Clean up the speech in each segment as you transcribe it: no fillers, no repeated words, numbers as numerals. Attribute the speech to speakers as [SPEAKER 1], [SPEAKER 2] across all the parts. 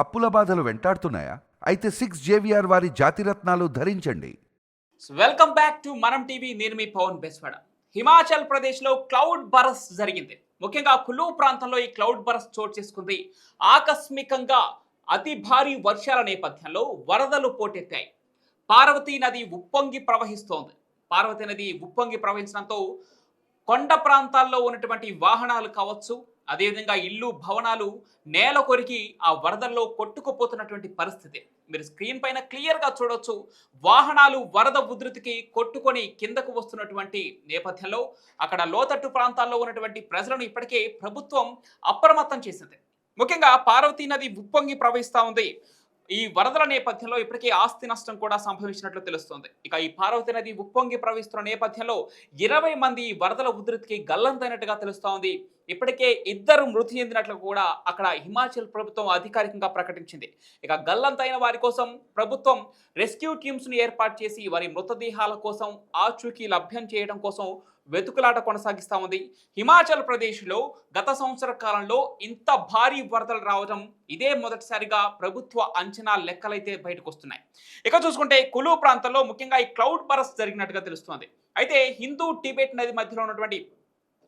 [SPEAKER 1] అప్పుల బాధలు వెంటాడుతున్నాయా? అయితే 6 JVR వారి జాతిరత్నాలు ధరించండి.
[SPEAKER 2] వెల్కమ్ బ్యాక్ టు మనం టీవీ. నేను మీ పవన్ బెస్వాడ. హిమాచల్ ప్రదేశ్లో క్లౌడ్ బరస్ట్ జరిగింది. ముఖ్యంగా కులు ప్రాంతంలో ఈ క్లౌడ్ బరస్ట్ చోటు చేసుకుంది. ఆకస్మికంగా అతి భారీ వర్షాల నేపథ్యంలో వరదలు పోటెత్తాయి. పార్వతీ నది ఉప్పొంగి ప్రవహిస్తోంది. పార్వతీ నది ఉప్పొంగి ప్రవహించడంతో కొండ ప్రాంతాల్లో ఉన్నటువంటి వాహనాలు కావచ్చు, అదేవిధంగా ఇల్లు భవనాలు నేల కొరికి ఆ వరదల్లో కొట్టుకుపోతున్నటువంటి పరిస్థితి మీరు స్క్రీన్ పైన క్లియర్గా చూడొచ్చు. వాహనాలు వరద ఉధృతికి కొట్టుకొని కిందకు వస్తున్నటువంటి నేపథ్యంలో అక్కడ లోతట్టు ప్రాంతాల్లో ఉన్నటువంటి ప్రజలను ఇప్పటికే ప్రభుత్వం అప్రమత్తం చేసింది. ముఖ్యంగా పార్వతీ నది ఉప్పొంగి ప్రవహిస్తూ ఉంది. ఈ వరదల నేపథ్యంలో ఇప్పటికే ఆస్తి నష్టం కూడా సంభవించినట్లు తెలుస్తోంది. ఇక ఈ పార్వతీ నది ఉప్పొంగి ప్రవహిస్తున్న నేపథ్యంలో 20 మంది వరదల ఉధృతికి గల్లంతైనట్టుగా తెలుస్తోంది. ఇప్పటికే 2 మృతి చెందినట్లు కూడా అక్కడ హిమాచల్ ప్రభుత్వం అధికారికంగా ప్రకటించింది. ఇక గల్లంతైన వారి కోసం ప్రభుత్వం రెస్క్యూ టీమ్స్ను ఏర్పాటు చేసి వారి మృతదేహాల కోసం ఆచూకీ లభ్యం చేయడం కోసం వెతుకులాట కొనసాగిస్తా ఉంది. హిమాచల్ ప్రదేశ్లో గత సంవత్సర కాలంలో ఇంత భారీ వరదలు రావడం ఇదే మొదటిసారిగా ప్రభుత్వ అంచనా లెక్కలైతే బయటకు వస్తున్నాయి. ఇక చూసుకుంటే కులు ప్రాంతంలో ముఖ్యంగా ఈ క్లౌడ్ బరస్ట్ జరిగినట్టుగా తెలుస్తోంది. అయితే హిందూ టిబెట్ నది మధ్యలో ఉన్నటువంటి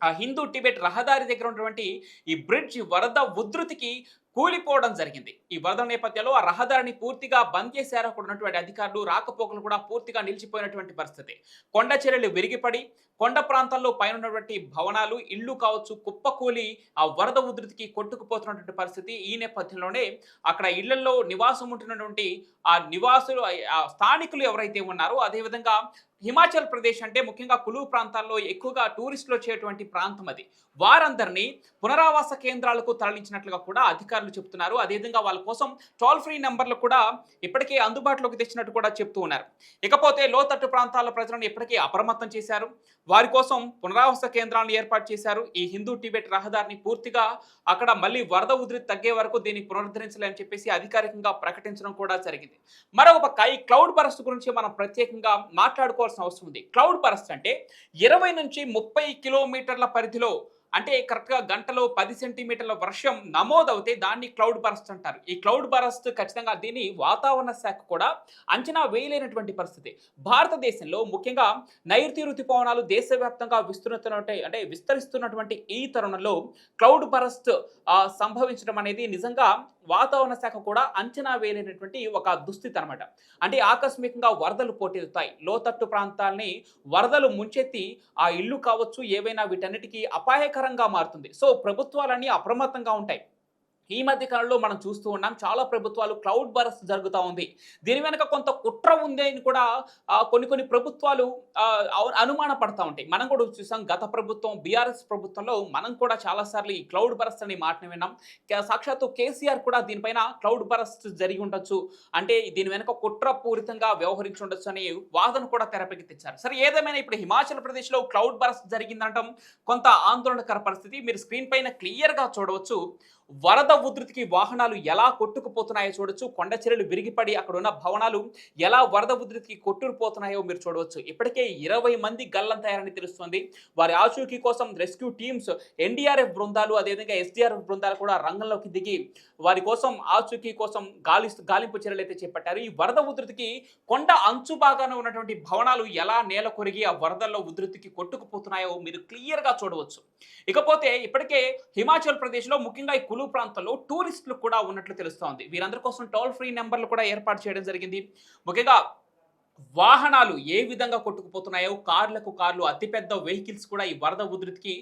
[SPEAKER 2] ఆ హిందూ టిబెట్ రహదారి దగ్గర ఉన్నటువంటి ఈ బ్రిడ్జ్ వరద ఉధృతికి కూలిపోవడం జరిగింది. ఈ వరద నేపథ్యంలో ఆ రహదారిని పూర్తిగా బంద్ చేశారు. అక్కడ ఉన్నటువంటి అధికారులు రాకపోకలు కూడా పూర్తిగా నిలిచిపోయినటువంటి పరిస్థితి. కొండ చర్యలు విరిగిపడి కొండ ప్రాంతాల్లో పైన ఉన్నటువంటి భవనాలు ఇళ్ళు కావచ్చు కుప్పకూలి ఆ వరద ఉధృతికి కొట్టుకుపోతున్నటువంటి పరిస్థితి. ఈ నేపథ్యంలోనే అక్కడ ఇళ్లలో నివాసం ఉంటున్నటువంటి ఆ నివాసులు ఆ స్థానికులు ఎవరైతే ఉన్నారో, అదేవిధంగా హిమాచల్ ప్రదేశ్ అంటే ముఖ్యంగా కులు ప్రాంతాల్లో ఎక్కువగా టూరిస్టులు వచ్చేటువంటి ప్రాంతం అది. వారందరినీ పునరావాస కేంద్రాలకు తరలించినట్లుగా కూడా అధికారులు చెప్తున్నారు. అదేవిధంగా వాళ్ళ కోసం టోల్ ఫ్రీ నెంబర్లు కూడా ఇప్పటికే అందుబాటులోకి తెచ్చినట్టు కూడా చెప్తూ ఉన్నారు. ఇకపోతే లోతట్టు ప్రాంతాల ప్రజలను ఇప్పటికే అప్రమత్తం చేశారు. వారి కోసం పునరావాస కేంద్రాలను ఏర్పాటు చేశారు. ఈ హిందూ టిబెట్ రహదారిని పూర్తిగా అక్కడ మళ్ళీ వరద ఉధృతి తగ్గే వరకు దీన్ని పునరుద్ధరించాలని చెప్పేసి అధికారికంగా ప్రకటించడం కూడా జరిగింది. మరొక పక్క ఈ క్లౌడ్ బరస్ట్ గురించి మనం ప్రత్యేకంగా మాట్లాడుకోవాల్సిన అవసరం ఉంది. క్లౌడ్ బరస్ట్ అంటే 20 నుంచి 30 కిలోమీటర్ల పరిధిలో, అంటే కరెక్ట్గా గంటలో 10 సెంటీమీటర్ల వర్షం నమోదవుతే దాన్ని క్లౌడ్ బరస్ట్ అంటారు. ఈ క్లౌడ్ బరస్ట్ ఖచ్చితంగా దీన్ని వాతావరణ శాఖ కూడా అంచనా వేయలేనటువంటి పరిస్థితి. భారతదేశంలో ముఖ్యంగా నైరుతి రుతుపవనాలు దేశవ్యాప్తంగా విస్తరిస్తున్నటువంటి ఈ తరుణంలో క్లౌడ్ బరస్ట్ సంభవించడం అనేది నిజంగా వాతావరణ శాఖ కూడా అంచనా వేయలేనటువంటి ఒక దుస్థితి అనమాట. అంటే ఆకస్మికంగా వరదలు పోటెత్తుతాయి. లోతట్టు ప్రాంతాలని వరదలు ముంచెత్తి ఆ ఇల్లు కావచ్చు ఏవైనా వీటన్నిటికీ అపాయకరంగా మారుతుంది. సో ప్రభుత్వాలన్నీ అప్రమత్తంగా ఉంటాయి. ఈ మధ్య కాలంలో మనం చూస్తూ ఉన్నాం, చాలా ప్రభుత్వాలు క్లౌడ్ బరస్ట్ జరుగుతూ ఉంది. దీని వెనక కొంత కుట్ర ఉంది అని కూడా కొన్ని ప్రభుత్వాలు అనుమాన పడతా ఉంటాయి. మనం కూడా చూసాం, గత ప్రభుత్వం బీఆర్ఎస్ ప్రభుత్వంలో మనం కూడా చాలాసార్లు ఈ క్లౌడ్ బరస్ట్ అనే మాటను విన్నాం. సాక్షాత్తు కేసీఆర్ కూడా దీనిపైన క్లౌడ్ బరస్ట్ జరిగి ఉండొచ్చు, అంటే దీని వెనక కుట్రపూరితంగా వ్యవహరించి ఉండొచ్చు అనే వాదన కూడా తెరపైకి తెచ్చారు. సరే, ఏదేమైనా ఇప్పుడు హిమాచల్ ప్రదేశ్లో క్లౌడ్ బరస్ట్ జరిగిందంటాం కొంత ఆందోళనకర పరిస్థితి. మీరు స్క్రీన్ పైన క్లియర్గా చూడవచ్చు. వరద ఉధృతికి వాహనాలు ఎలా కొట్టుకుపోతున్నాయో చూడొచ్చు. కొండ చర్యలు విరిగిపడి అక్కడ ఉన్న భవనాలు ఎలా వరద ఉధృతికి కొట్టుకుపోతున్నాయో మీరు చూడవచ్చు. ఇప్పటికే 20 మంది గల్లంతయ్యారని తెలుస్తుంది. వారి ఆచూకీ కోసం రెస్క్యూ టీమ్స్, ఎన్డీఆర్ఎఫ్ బృందాలు, అదేవిధంగా ఎస్డీఆర్ఎఫ్ బృందాలు కూడా రంగంలోకి దిగి వారి కోసం ఆచూకీ కోసం గాలింపు చర్యలు అయితే చేపట్టారు. ఈ వరద ఉధృతికి కొండ అంచు భాగాన ఉన్నటువంటి భవనాలు ఎలా నేల కొరిగి ఆ వరదల్లో ఉధృతికి కొట్టుకుపోతున్నాయో మీరు క్లియర్గా చూడవచ్చు. ఇకపోతే ఇప్పటికే హిమాచల్ ప్రదేశ్లో ముఖ్యంగా ఈ కులు ప్రాంతంలో టూరిస్టులు కూడా ఉన్నట్లు తెలుస్తోంది. వీరందరి కోసం టోల్ ఫ్రీ నెంబర్లు కూడా ఏర్పాటు చేయడం జరిగింది. ముఖ్యంగా వాహనాలు ఏ విధంగా కొట్టుకుపోతున్నాయో, కార్లు అతిపెద్ద వెహికల్స్ కూడా ఈ వరద ఉధృతికి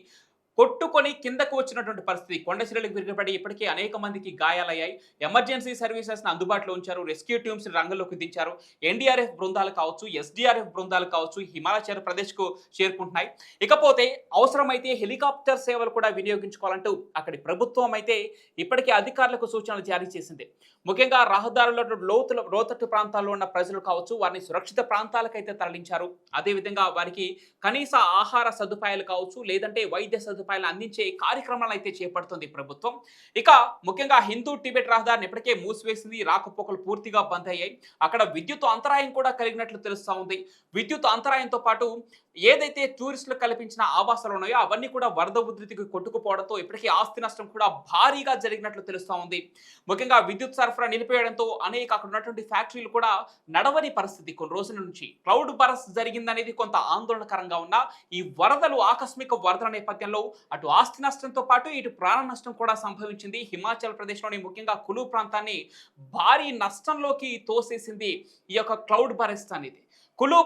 [SPEAKER 2] కొట్టుకొని కిందకు వచ్చినటువంటి పరిస్థితి. కొండ చర్యలకు విరిగిపడి ఇప్పటికే అనేక మందికి గాయాలయ్యాయి. ఎమర్జెన్సీ సర్వీసెస్ని అందుబాటులో ఉంచారు. రెస్క్యూ టీమ్స్ రంగంలోకి దించారు. ఎన్డీఆర్ఎఫ్ బృందాలు కావచ్చు, ఎస్డీఆర్ఎఫ్ బృందాలు కావచ్చు హిమాచల్ ప్రదేశ్కు చేరుకుంటున్నాయి. ఇకపోతే అవసరమైతే హెలికాప్టర్ సేవలు కూడా వినియోగించుకోవాలంటూ అక్కడి ప్రభుత్వం అయితే ఇప్పటికే అధికారులకు సూచనలు జారీ చేసింది. ముఖ్యంగా రహదారుల లోతట్టు ప్రాంతాల్లో ఉన్న ప్రజలు కావచ్చు, వారిని సురక్షిత ప్రాంతాలకైతే తరలించారు. అదేవిధంగా వారికి కనీస ఆహార సదుపాయాలు కావచ్చు, లేదంటే వైద్య సదుపాయాలు అందించే కార్యక్రమాలు అయితే చేపడుతుంది ప్రభుత్వం. ఇక ముఖ్యంగా హిందూ టిబెట్ రహదారిని ఇప్పటికే మూసివేసింది. రాకపోకలు పూర్తిగా బంద్ అయ్యాయి. అక్కడ విద్యుత్ అంతరాయం కూడా కలిగినట్లు తెలుస్తా ఉంది. విద్యుత్ అంతరాయంతో పాటు ఏదైతే టూరిస్టులకు కల్పించిన ఆవాసాలు ఉన్నాయో అవన్నీ కూడా వరద ఉధృతికి కొట్టుకుపోవడంతో ఇప్పటికీ ఆస్తి నష్టం కూడా భారీగా జరిగినట్లు తెలుస్తా ఉంది. ముఖ్యంగా విద్యుత్ సరఫరా నిలిపేయడంతో అనేక అక్కడ ఉన్నటువంటి ఫ్యాక్టరీలు కూడా నడవని పరిస్థితి కొన్ని రోజుల నుంచి. క్లౌడ్ బరస్ట్ జరిగిందనేది కొంత ఆందోళనకరంగా ఉన్న ఈ వరదలు ఆకస్మిక వరదల నేపథ్యంలో అటు ఆస్తి నష్టంతో పాటు ఇటు ప్రాణ నష్టం కూడా సంభవించింది. హిమాచల్ ప్రదేశ్లోని ముఖ్యంగా కులు ప్రాంతాన్ని భారీ నష్టంలోకి తోసేసింది ఈ యొక్క క్లౌడ్ బరస్ట్ అనేది. కులు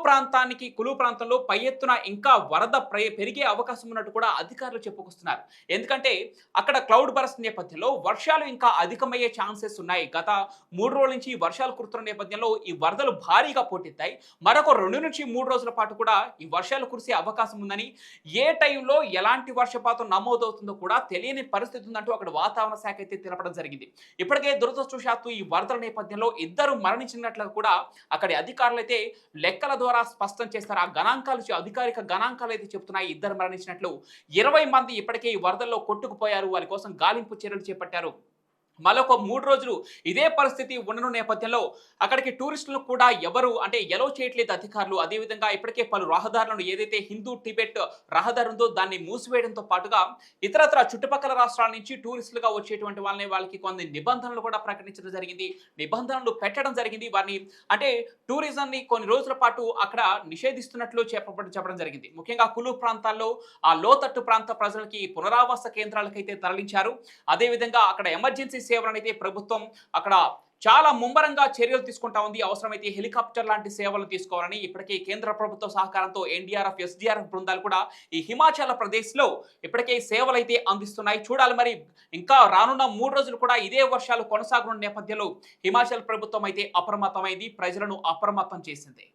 [SPEAKER 2] ప్రాంతంలో పై ఎత్తున ఇంకా వరద పెరిగే అవకాశం ఉన్నట్టు కూడా అధికారులు చెప్పుకొస్తున్నారు. ఎందుకంటే అక్కడ క్లౌడ్ బరస్ట్ నేపథ్యంలో వర్షాలు ఇంకా అధికమయ్యే ఛాన్సెస్ ఉన్నాయి. గత 3 రోజుల నుంచి వర్షాలు కురుతున్న నేపథ్యంలో ఈ వరదలు భారీగా పోటెత్తాయి. మరొక 2 నుంచి 3 రోజుల పాటు కూడా ఈ వర్షాలు కురిసే అవకాశం ఉందని, ఏ టైంలో ఎలాంటి వర్షపాతం నమోదవుతుందో కూడా తెలియని పరిస్థితి ఉందంటూ అక్కడ వాతావరణ శాఖ అయితే తెలపడం జరిగింది. ఇప్పటికే దురదృష్టవశాత్తు ఈ వరదల నేపథ్యంలో 2 మరణించినట్లు కూడా అక్కడి అధికారులు అయితే లెక్కల ద్వారా స్పష్టం చేస్తారు. ఆ గణాంకాలు అధికారిక గణాంకాలు అయితే చెప్తున్నాయి 2 మరణించినట్లు. 20 మంది ఇప్పటికే ఈ వరదల్లో కొట్టుకుపోయారు. వారి కోసం గాలింపు చర్యలు చేపట్టారు. మరొక 3 రోజులు ఇదే పరిస్థితి ఉండను నేపథ్యంలో అక్కడికి టూరిస్టులను కూడా ఎవరు ఎలో చేయట్లేదు అధికారులు. అదేవిధంగా ఇప్పటికే పలు రహదారులను ఏదైతే హిందూ టిబెట్ రహదారి ఉందో దాన్ని మూసివేయడంతో పాటుగా ఇతరత్ర చుట్టుపక్కల రాష్ట్రాల నుంచి టూరిస్టులుగా వచ్చేటువంటి వాళ్ళకి కొన్ని నిబంధనలు కూడా ప్రకటించడం జరిగింది. నిబంధనలు పెట్టడం జరిగింది. వారిని టూరిజంని కొన్ని రోజుల పాటు అక్కడ నిషేధిస్తున్నట్లు చెప్పడం జరిగింది. ముఖ్యంగా కులు ప్రాంతాల్లో ఆ లోతట్టు ప్రాంత ప్రజలకి పునరావాస కేంద్రాలకైతే తరలించారు. అదేవిధంగా అక్కడ ఎమర్జెన్సీ సేవలను అయితే ప్రభుత్వం అక్కడ చాలా ముమ్మరంగా చర్యలు తీసుకుంటా ఉంది. అవసరమైతే హెలికాప్టర్ లాంటి సేవలు తీసుకోవాలని ఇప్పటికే కేంద్ర ప్రభుత్వ సహకారంతో ఎన్డీఆర్ఎఫ్, ఎస్డీఆర్ఎఫ్ బృందాలు కూడా ఈ హిమాచల్ ప్రదేశ్లో ఇప్పటికే సేవలు అయితే అందిస్తున్నాయి. చూడాలి మరి ఇంకా రానున్న 3 రోజులు కూడా ఇదే వర్షాలు కొనసాగుతున్న నేపథ్యంలో హిమాచల్ ప్రభుత్వం అయితే అప్రమత్తమైంది, ప్రజలను అప్రమత్తం చేసింది.